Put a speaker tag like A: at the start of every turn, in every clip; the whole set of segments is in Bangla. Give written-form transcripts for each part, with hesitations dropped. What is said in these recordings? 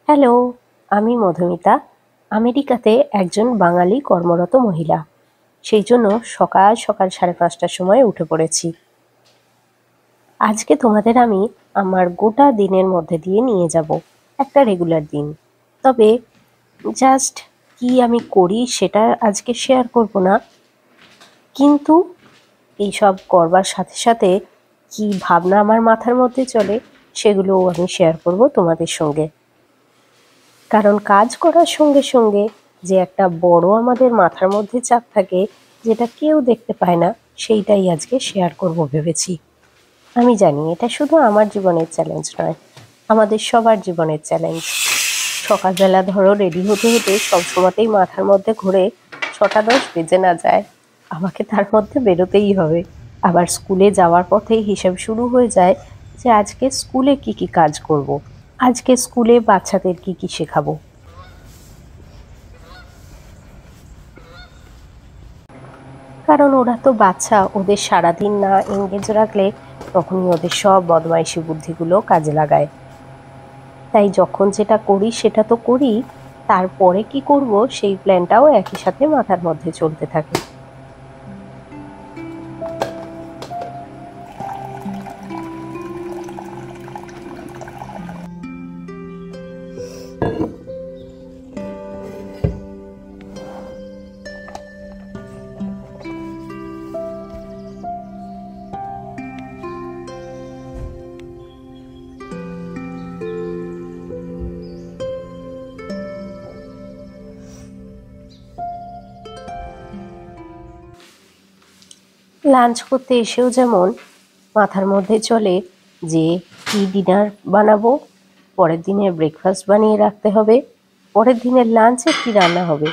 A: হ্যালো, আমি মধুমিতা। আমেরিকাতে একজন বাঙালি কর্মরত মহিলা। সেই জন্য সকাল সকাল 5:30টার সময় উঠে পড়েছি। আজকে তোমাদের আমি আমার গোটা দিনের মধ্যে দিয়ে নিয়ে যাব একটা রেগুলার দিন। তবে জাস্ট কি আমি করি সেটা আজকে শেয়ার করব না, কিন্তু এইসব করবার সাথে সাথে কি ভাবনা আমার মাথার মধ্যে চলে সেগুলোও আমি শেয়ার করব তোমাদের সঙ্গে। কারণ কাজ করার সঙ্গে সঙ্গে যে একটা বড় আমাদের মাথার মধ্যে চাপ থাকে, যেটা কেউ দেখতে পায় না, সেইটাই আজকে শেয়ার করব ভেবেছি। আমি জানি এটা শুধু আমার জীবনের চ্যালেঞ্জ নয়, আমাদের সবার জীবনের চ্যালেঞ্জ। সকালবেলা ধরো রেডি হতে হতে সবসময়তেই মাথার মধ্যে ঘুরে 6টা 10 বেজে না যায়, আমাকে তার মধ্যে বেরোতেই হবে। আবার স্কুলে যাওয়ার পথেই হিসেব শুরু হয়ে যায় যে আজকে স্কুলে কি কি কাজ করব, আজকে স্কুলে বাচ্চাদের কি কি শেখাবো। কারণ ওরা তো বাচ্চা, ওদের সারাদিন না এঙ্গেজ রাখলে তখনই ওদের সব বদমাইশি বুদ্ধিগুলো কাজে লাগায়। তাই যখন যেটা করি সেটা তো করি, তারপরে কি করব সেই প্ল্যানটাও একই সাথে মাথার মধ্যে চলতে থাকে। লাঞ্চ করতে এসেও যেমন মাথার মধ্যে চলে যে কি ডিনার বানাবো, পরের দিনের ব্রেকফাস্ট বানিয়ে রাখতে হবে, পরের দিনের লাঞ্চে কি রান্না হবে।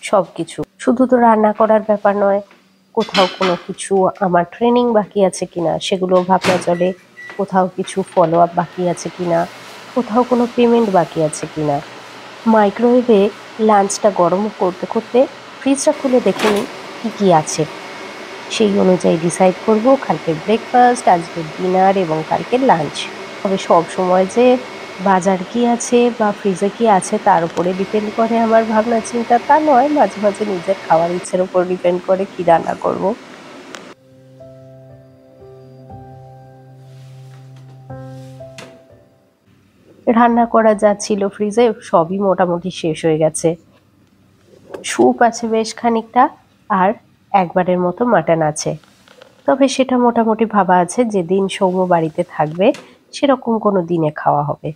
A: সব কিছু শুধু তো রান্না করার ব্যাপার নয়, কোথাও কোনো কিছু আমার ট্রেনিং বাকি আছে কিনা সেগুলো ভাবনা চলে, কোথাও কিছু ফলো আপ বাকি আছে কিনা, কোথাও কোনো পেমেন্ট বাকি আছে কিনা। মাইক্রোওয়েভে লাঞ্চটা গরম করতে করতে ফ্রিজটা খুলে দেখে নিই কী কী আছে, সেই অনুযায়ী ডিসাইড করব কালকের ব্রেকফাস্ট, আজকের ডিনার এবং কালকের লাঞ্চ। তবে সব সময় যে বাজার কি আছে বা ফ্রিজে কি আছে তার উপরে ডিপেন্ড করে আমার ভাবনা চিন্তা তা নয়, মাঝে মাঝে নিজের খাওয়ার ইচ্ছের উপর ডিপেন্ড করে কি রান্না করব। রান্না করা যা ছিল ফ্রিজে সবই মোটামুটি শেষ হয়ে গেছে। স্যুপ আছে বেশ খানিকটা, আর একবারের মতো মাটন আছে। তবে সেটা মোটামুটি ভাবা আছে যেদিন সৌম্য বাড়িতে থাকবে সেরকম কোনো দিনে খাওয়া হবে।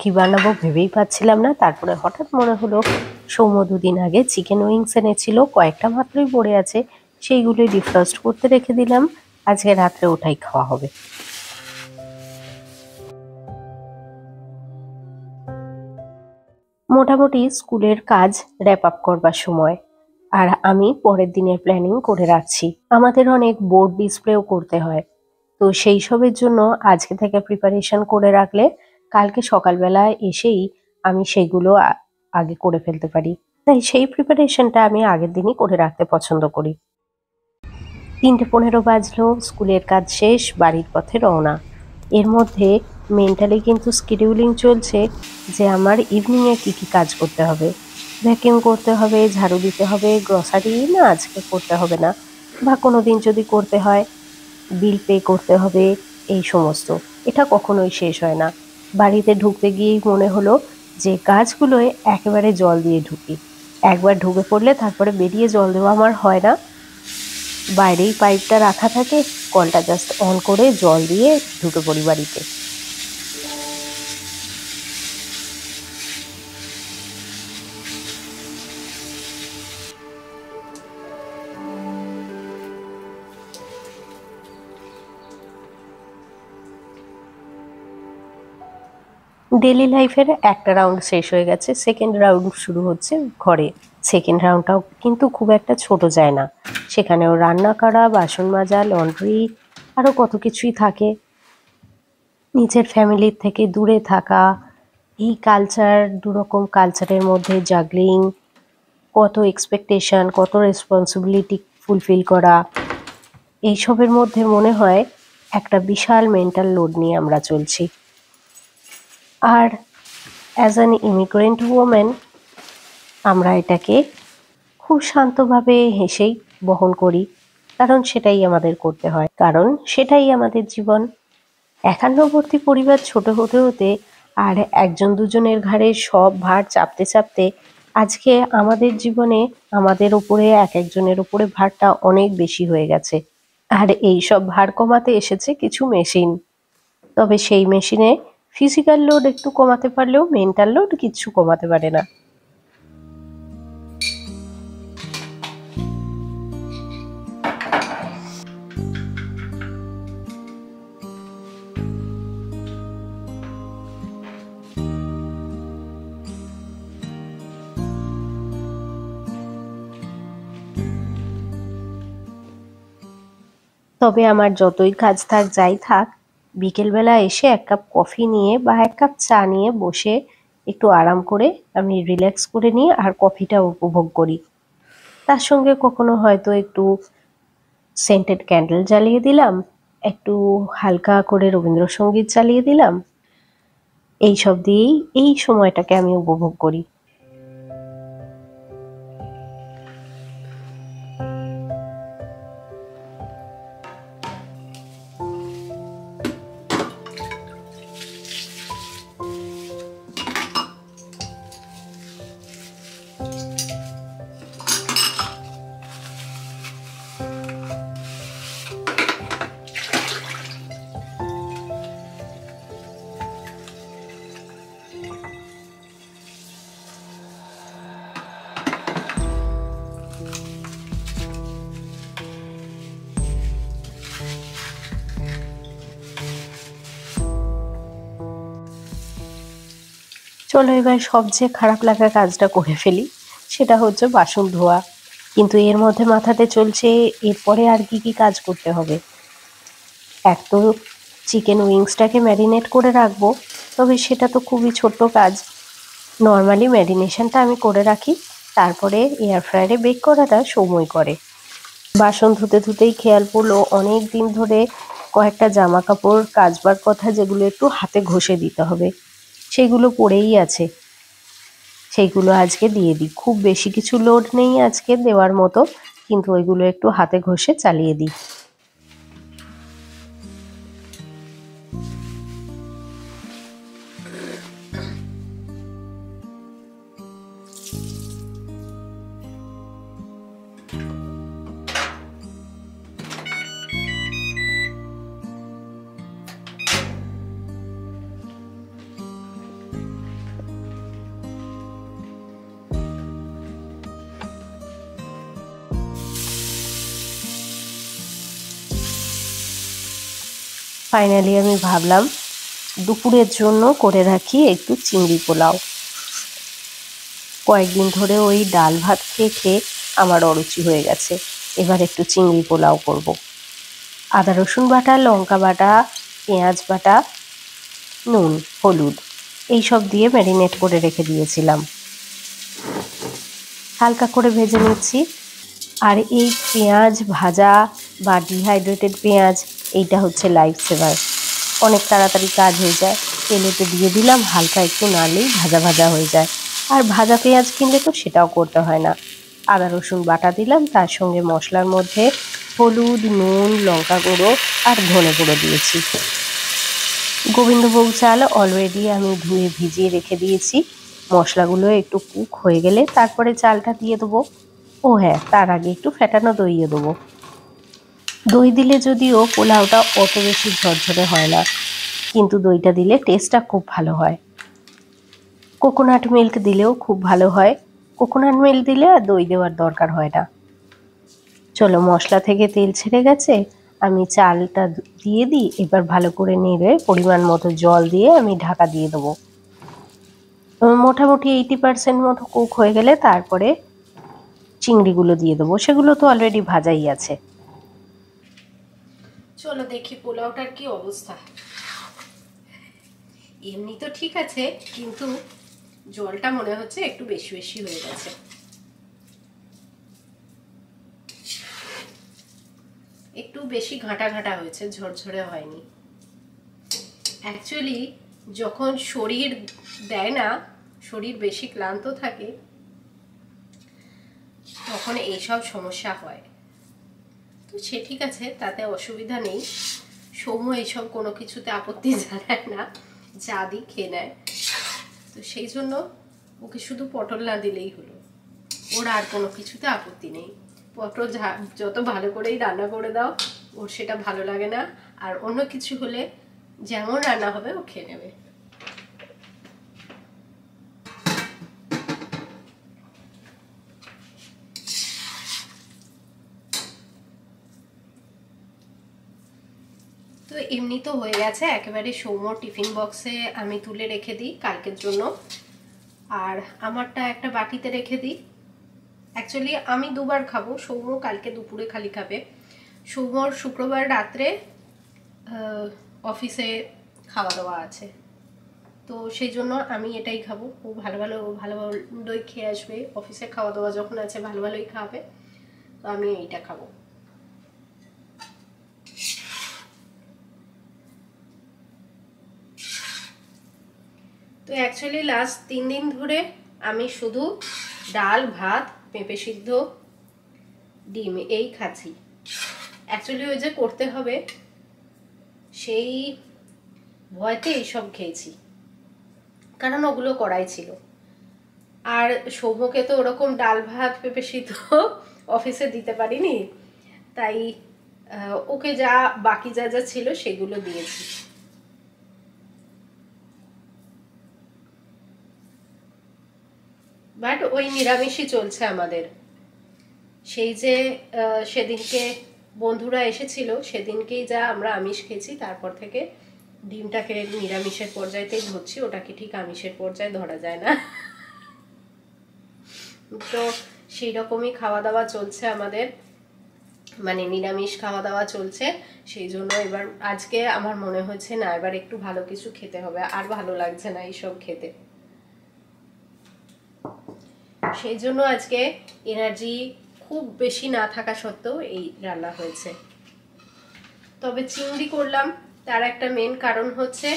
A: কি বানাবো ভেবেই পাচ্ছিলাম না। তারপরে হঠাৎ মনে হলো সৌম্য 2 দিন আগে চিকেন উইংস এনেছিল, কয়েকটা মাত্রই পড়ে আছে, সেইগুলোই ডিফ্রস্ট করতে রেখে দিলাম, আজকে রাত্রে ওটাই খাওয়া হবে। মোটামুটি স্কুলের কাজ র্যাপ আপ করবার সময়, আর আমি পরের দিনের প্ল্যানিং করে রাখছি। আমাদের অনেক বোর্ড ডিসপ্লেও করতে হয়, তো সেই সবের জন্য আজকে থেকে প্রিপারেশন করে রাখলে কালকে সকালবেলা এসেই আমি সেগুলো আগে করে ফেলতে পারি। তাই সেই প্রিপারেশনটা আমি আগের দিনই করে রাখতে পছন্দ করি। 3:15 বাজলো, স্কুলের কাজ শেষ, বাড়ির পথে রওনা। এর মধ্যে মেন্টালি কিন্তু শিডিউলিং চলছে যে আমার ইভিনিংয়ে কী কী কাজ করতে হবে। ভ্যাকিউম করতে হবে, ঝাড়ু দিতে হবে, গ্রসারি না আজকে করতে হবে না, বা কোনো দিন যদি করতে হয় বিল পে করতে হবে, এই সমস্ত। এটা কখনোই শেষ হয় না। বাড়িতে ঢুকতে গিয়েই মনে হলো যে কাজগুলোয় একেবারে জল দিয়ে ঢুকি। একবার ঢুকে পড়লে তারপরে বেরিয়ে জল দেওয়া আমার হয় না, বাইরেই পাইপটা রাখা থাকে, কলটা জাস্ট অন করে জল দিয়ে ঢুকে পড়ি বাড়িতে। ডেলি লাইফের একটা রাউন্ড শেষ হয়ে গেছে, সেকেন্ড রাউন্ড শুরু হচ্ছে ঘরে। সেকেন্ড রাউন্ডটাও কিন্তু খুব একটা ছোট যায় না, সেখানেও রান্না করা, বাসন মাজা, লন্ড্রি, আরও কত কিছুই থাকে। নিজের ফ্যামিলির থেকে দূরে থাকা, এই কালচার, দুরকম কালচারের মধ্যে জাগলিং, কত এক্সপেকটেশন, কত রেসপন্সিবিলিটি ফুলফিল করা, এইসবের মধ্যে মনে হয় একটা বিশাল মেন্টাল লোড নিয়ে আমরা চলছি। আর অ্যাজ অ্যান ইমিগ্রেন্ট ওমেন আমরা এটাকে খুব শান্তভাবে হেসেই বহন করি, কারণ সেটাই আমাদের করতে হয়, কারণ সেটাই আমাদের জীবন। একান্নবর্তী পরিবার ছোট হতে হতে আর একজন দুজনের ঘাড়ে সব ভার চাপতে চাপতে আজকে আমাদের জীবনে আমাদের উপরে এক একজনের উপরে ভারটা অনেক বেশি হয়ে গেছে। আর এই সব ভার কমাতে এসেছে কিছু মেশিন, তবে সেই মেশিনে ফিজিক্যাল লোড একটু কমাতে পারলেও মেন্টাল লোড কিচ্ছু কমাতে পারে না। তবে আমার যতই কাজ থাক যাই থাক, বিকেলবেলা এসে এক কাপ কফি নিয়ে বা এক কাপ চা নিয়ে বসে একটু আরাম করে আমি রিল্যাক্স করে নিই আর কফিটা উপভোগ করি। তার সঙ্গে কখনো হয়তো একটু সেন্টেড ক্যান্ডেল জ্বালিয়ে দিলাম, একটু হালকা করে রবীন্দ্রসঙ্গীত চালিয়ে দিলাম, এইসব দিয়েই এই সময়টাকে আমি উপভোগ করি। চলো এবার সবচেয়ে খারাপ লাগা কাজটা করে ফেলি, সেটা হচ্ছে বাসন ধোয়া। কিন্তু এর মধ্যে মাথাতে চলছে এরপরে আর কি কি কাজ করতে হবে। এক তো চিকেন উইংসটাকে ম্যারিনেট করে রাখবো, তবে সেটা তো খুবই ছোট্ট কাজ। নর্মালি ম্যারিনেশনটা আমি করে রাখি, তারপরে এয়ার ফ্রায়ারে বেক করাটা সময় করে। বাসন ধুতে ধুতেই খেয়াল পড়লো অনেক দিন ধরে কয়েকটা জামা কাপড় কাচবার কথা, যেগুলো একটু হাতে ঘষে দিতে হবে, সেগুলো পড়েই আছে। সেইগুলো আজকে দিয়ে দিই, খুব বেশি কিছু লোড নেই আজকে দেওয়ার মতো, কিন্তু ওইগুলো একটু হাতে ঘষে চালিয়ে দিই। ফাইনালি আমি ভাবলাম দুপুরের জন্য করে রাখি একটু চিংড়ি পোলাও। কয়েকদিন ধরে ওই ডাল ভাত খেয়ে খেয়ে আমার অরুচি হয়ে গেছে, এবার একটু চিংড়ি পোলাও করব। আদা রসুন বাটা, লঙ্কা বাটা, পেঁয়াজ বাটা, নুন, হলুদ এইসব দিয়ে ম্যারিনেট করে রেখে দিয়েছিলাম, হালকা করে ভেজে নিচ্ছি। আর এই পেঁয়াজ ভাজা বা ডিহাইড্রেটেড পেঁয়াজ, এইটা হচ্ছে লাইফ সেভার, অনেক তাড়াতাড়ি কাজ হয়ে যায়। তেলেতে দিয়ে দিলাম, হালকা একটু নাড়লেই ভাজা ভাজা হয়ে যায়। আর ভাজা পেঁয়াজ কিনলে তো সেটাও করতে হয় না। আদা রসুন বাটা দিলাম, তার সঙ্গে মশলার মধ্যে হলুদ, নুন, লঙ্কা গুঁড়ো আর ধনে গুঁড়ো দিয়েছি। গোবিন্দভোগ চাল অলরেডি আমি ধুয়ে ভিজিয়ে রেখে দিয়েছি, মশলাগুলো একটু কুক হয়ে গেলে তারপরে চালটা দিয়ে দেবো। ও হ্যাঁ, তার আগে একটু ফেটানো দইয়ে দেবো। দই দিলে যদিও পোলাওটা অত বেশি ঝরঝরে হয় না, কিন্তু দইটা দিলে টেস্টটা খুব ভালো হয়। কোকোনাট মিল্ক দিলেও খুব ভালো হয়। কোকোনাট মিল্ক দিলে আর দই দেওয়ার দরকার হয় না। চলো, মশলা থেকে তেল ছেড়ে গেছে, আমি চালটা দিয়ে দিই। এবার ভালো করে নেড়ে পরিমাণ মতো জল দিয়ে আমি ঢাকা দিয়ে দেবো। মোটামুটি 80% মতো কুক হয়ে গেলে তারপরে চিংড়িগুলো দিয়ে দেবো। সেগুলো তো অলরেডি ভাজাই আছে। চলো দেখি পোলাওটার কি অবস্থা। এমনি তো ঠিক আছে, কিন্তু জলটা মনে হচ্ছে একটু বেশি বেশি হয়ে গেছে। একটু বেশি ঘাঁটা ঘাঁটা হয়েছে, ঝরঝরে হয়নি। অ্যাকচুয়ালি যখন শরীর দেয় না, শরীর বেশি ক্লান্ত থাকে, তখন এইসব সমস্যা হয়। তো সে ঠিক আছে, তাতে অসুবিধা নেই। সৌম্য এইসব কোনো কিছুতে আপত্তি জানায় না, যা দিই খেয়ে নেয়। তো সেই জন্য ওকে শুধু পটল না দিলেই হলো, ওর আর কোনো কিছুতে আপত্তি নেই। পটল যত ভালো করেই রান্না করে দাও, ওর সেটা ভালো লাগে না। আর অন্য কিছু হলে যেমন রান্না হবে ও খেয়ে নেবে। তো এমনি তো হয়ে গেছে একেবারে। সৌম্যর টিফিন বক্সে আমি তুলে রেখে দিই কালকের জন্য, আর আমারটা একটা বাটিতে রেখে দিই। অ্যাকচুয়ালি আমি দুবার খাবো, সৌম্য কালকে দুপুরে খালি খাবে। সৌম্যর শুক্রবার রাত্রে অফিসে খাওয়া দাওয়া আছে, তো সেই জন্য আমি এটাই খাবো। ও ভালো ভালোই খেয়ে আসবে, অফিসে খাওয়া দাওয়া যখন আছে ভালো ভালোই খাবে, তো আমি এইটা খাবো। তো অ্যাকচুয়ালি লাস্ট 3 দিন ধরে আমি শুধু ডাল, ভাত, পেঁপে সিদ্ধ, ডিম এই খাচ্ছি। অ্যাকচুয়ালি ওই যে করতে হবে সেই ভয়তে এইসব খেয়েছি, কারণ ওগুলো করাই ছিল। আর সৌম্যকে তো ওরকম ডাল, ভাত, পেঁপে সিদ্ধ অফিসে দিতে পারিনি, তাই ওকে যা বাকি যা যা ছিল সেগুলো দিয়েছি। বাট ওই নিরামিষই চলছে আমাদের। সেই যে সেদিনকে বন্ধুরা এসেছিল, সেদিনকেই যা আমরা আমিষ খেয়েছি, তারপর থেকে ডিমটাকে নিরামিষের পর্যায়েতেই ধরছি, ওটাকে ঠিক আমিষের পর্যায়ে ধরা যায় না। তো সেই রকমই খাওয়া দাওয়া চলছে আমাদের, মানে নিরামিষ খাওয়া দাওয়া চলছে। সেই জন্য এবার আজকে আমার মনে হচ্ছে না, এবার একটু ভালো কিছু খেতে হবে, আর ভালো লাগছে না এইসব খেতে। সেই জন্য আজকে এনার্জি খুব বেশি না থাকা সত্ত্বেও এই রান্না হয়েছে। তবে চিংড়ি করলাম, তার একটা মেন কারণ হচ্ছে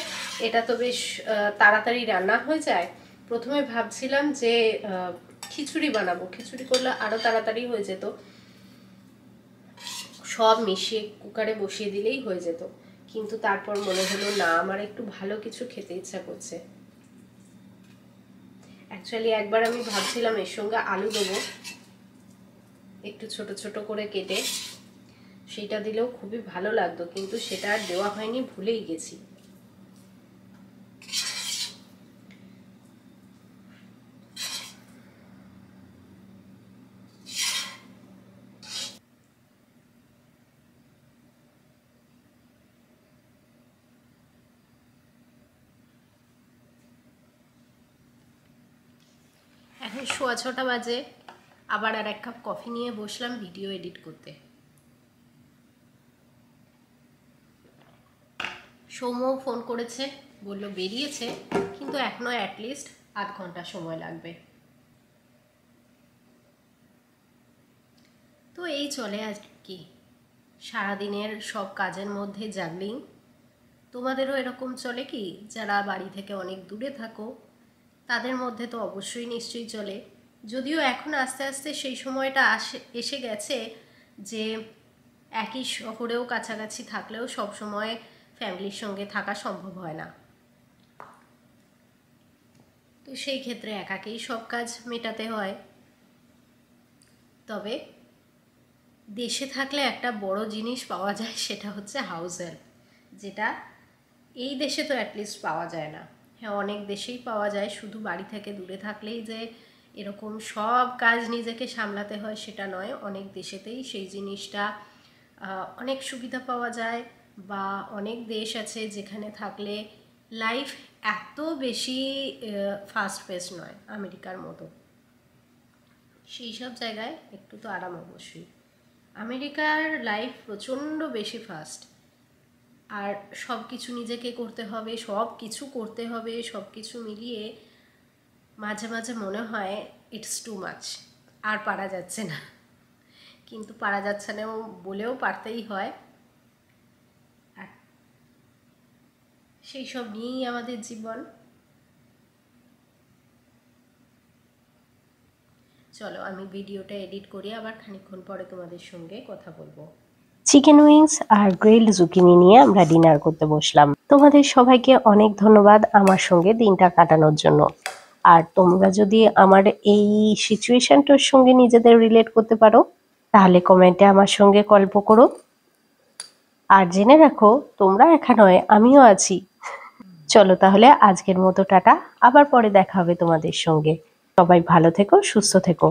A: এটা তো বেশ তাড়াতাড়ি রান্না হয়ে যায়। প্রথমে ভাবছিলাম যে খিচুড়ি বানাবো, খিচুড়ি করলে আরো তাড়াতাড়ি হয়ে যেত, সব মিশিয়ে কুকারে বসিয়ে দিলেই হয়ে যেত। কিন্তু তারপর মনে হলো না, আমার একটু ভালো কিছু খেতে ইচ্ছা করছে। অ্যাকচুয়ালি একবার আমি ভাবছিলাম এর সঙ্গে আলু দেবো একটু ছোট ছোট করে কেটে, সেটা দিলেও খুবই ভালো লাগতো, কিন্তু সেটা আর দেওয়া হয়নি, ভুলেই গেছি। এখন 6:15 বাজে, আবার আর 1 কাপ কফি নিয়ে বসলাম ভিডিও এডিট করতে। সৌম্য ফোন করেছে, বলল বেরিয়েছে, কিন্তু এখনো অ্যাটলিস্ট আধ ঘন্টা সময় লাগবে। তো এই চলে আর কি, সারাদিনের সব কাজের মধ্যে জাগলিং। তোমাদেরও এরকম চলে কি? যারা বাড়ি থেকে অনেক দূরে থাকো তাদের মধ্যে তো অবশ্যই নিশ্চয়ই চলে। যদিও এখন আস্তে আস্তে সেই সময়টা এসে গেছে যে একই শহরেও কাছাকাছি থাকলেও সব সময় ফ্যামিলির সঙ্গে থাকা সম্ভব হয় না। তো সেই ক্ষেত্রে একাকেই সব কাজ মেটাতে হয়। তবে দেশে থাকলে একটা বড় জিনিস পাওয়া যায়, সেটা হচ্ছে হাউস হেল্প, যেটা এই দেশে তো অ্যাটলিস্ট পাওয়া যায় না। হ্যাঁ, অনেক দেশেই পাওয়া যায়, শুধু বাড়ি থেকে দূরে থাকলেই যে এরকম সব কাজ নিজেকে সামলাতে হয় সেটা নয়। অনেক দেশেতেই সেই জিনিসটা অনেক সুবিধা পাওয়া যায়, বা অনেক দেশ আছে যেখানে থাকলে লাইফ এত বেশি ফাস্ট পেস নয় আমেরিকার মতো। সেই সব জায়গায় একটু তো আরাম অবশ্যই। আমেরিকার লাইফ প্রচণ্ড বেশি ফাস্ট, আর সব কিছু নিজেকে করতে হবে, সব কিছু করতে হবে, সব কিছু মিলিয়ে মাঝে মাঝে মনে হয় ইটস টু মাচ, আর পারা যাচ্ছে না। কিন্তু পারা যাচ্ছে না বলেও পারতেই হয়, আর সেই সব নিয়েই আমাদের জীবন। চলো আমি ভিডিওটা এডিট করি, আবার খানিকক্ষণ পরে তোমাদের সঙ্গে কথা বলবো। চিকেন উইংস আর গ্রিলড জুকিনি নিয়ে আমরা ডিনার করতে বসলাম। তোমাদের সবাইকে অনেক ধন্যবাদ আমার সঙ্গে দিনটা কাটানোর জন্য। আর তোমরা যদি আমার এই সিচুয়েশনটার সঙ্গে নিজেদের রিলেট করতে পারো, তাহলে কমেন্টে আমার সঙ্গে গল্প করো। আর জেনে রাখো, তোমরা একা নয়, আমিও আছি। চলো তাহলে আজকের মতো টাটা, আবার পরে দেখা হবে তোমাদের সঙ্গে। সবাই ভালো থেকো, সুস্থ থেকো।